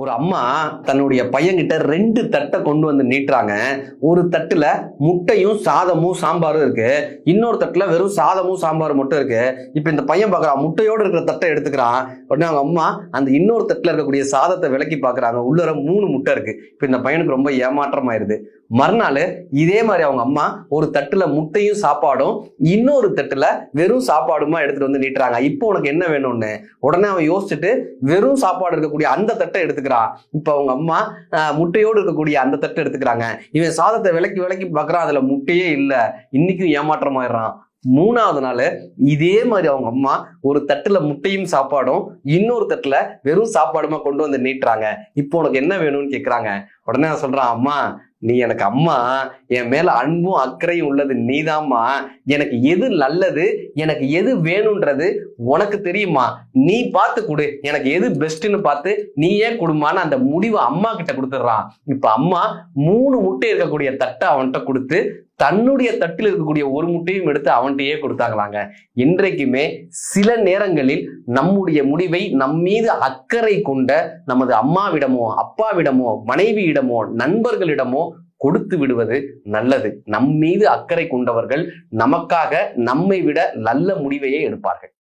ஒரு அம்மா தன்னுடைய பையன்கிட்ட 2 தட்டை கொண்டு வந்து நீட்டுறாங்க. ஒரு தட்டுல முட்டையும் சாதமும் சாம்பாரும் இருக்கு, இன்னொரு தட்டுல வெறும் சாதமும் சாம்பாரும் மட்டும் இருக்கு. இப்ப இந்த பையன் பாக்குறான், முட்டையோடு இருக்கிற தட்டை எடுத்துக்கிறான். உடனே அவங்க அம்மா அந்த இன்னொரு தட்டுல இருக்கக்கூடிய சாதத்தை விலக்கி பாக்குறாங்க, உள்ளர 3 முட்டை இருக்கு. இப்ப இந்த பையனுக்கு ரொம்ப ஏமாற்றம் ஆயிருது. மறுநாள் இதே மாதிரி அவங்க அம்மா ஒரு தட்டுல முட்டையும் சாப்பாடும் இன்னொரு தட்டுல வெறும் சாப்பாடுமா எடுத்துட்டு வந்து நீட்டுறாங்க. இப்போ உனக்கு என்ன வேணும்னு உடனே அவன் யோசிச்சுட்டு வெறும் சாப்பாடு இருக்கக்கூடிய அந்த தட்டை எடுத்துக்கிறான். இப்ப அவங்க அம்மா முட்டையோடு இருக்கக்கூடிய அந்த தட்டை எடுத்துக்கிறாங்க. இவன் சாதத்தை விலக்கி விலக்கி பாக்குறான், அதுல முட்டையே இல்ல. இன்னைக்கும் ஏமாற்றம் ஆயிடுறான். 3வது நாள் இதே மாதிரி அவங்க அம்மா ஒரு தட்டுல முட்டையும் சாப்பாடும் இன்னொரு தட்டுல வெறும் சாப்பாடுமா கொண்டு வந்து நீட்டுறாங்க. இப்போ உனக்கு என்ன வேணும்னு கேக்குறாங்க. உடனே நான் சொல்றான், அம்மா நீ எனக்கு அம்மா, என் மேல அன்பும் அக்கறையும் உள்ளது நீதாம்மா. எனக்கு எது நல்லது, எனக்கு எது வேணும்ன்றது உனக்கு தெரியுமா, நீ பார்த்து கொடு, எனக்கு எது பெஸ்ட்னு பார்த்து நீயே கொடுமான்னு அந்த முடிவை அம்மா கிட்ட கொடுத்துடுறான். இப்ப அம்மா 3 முட்டை இருக்கக்கூடிய தட்டை அவன்கிட்ட கொடுத்து தன்னுடைய தட்டில் இருக்கக்கூடிய ஒரு முட்டையும் எடுத்து அவன்கிட்டயே கொடுத்தாங்களாங்க. இன்றைக்குமே சில நேரங்களில் நம்முடைய முடிவை நம் மீது அக்கறை கொண்ட நமது அம்மாவிடமோ அப்பாவிடமோ மனைவியிடமோ நண்பர்களிடமோ கொடுத்து விடுவது நல்லது. நம் மீது அக்கறை கொண்டவர்கள் நமக்காக நம்மை விட நல்ல முடிவையே எடுப்பார்கள்.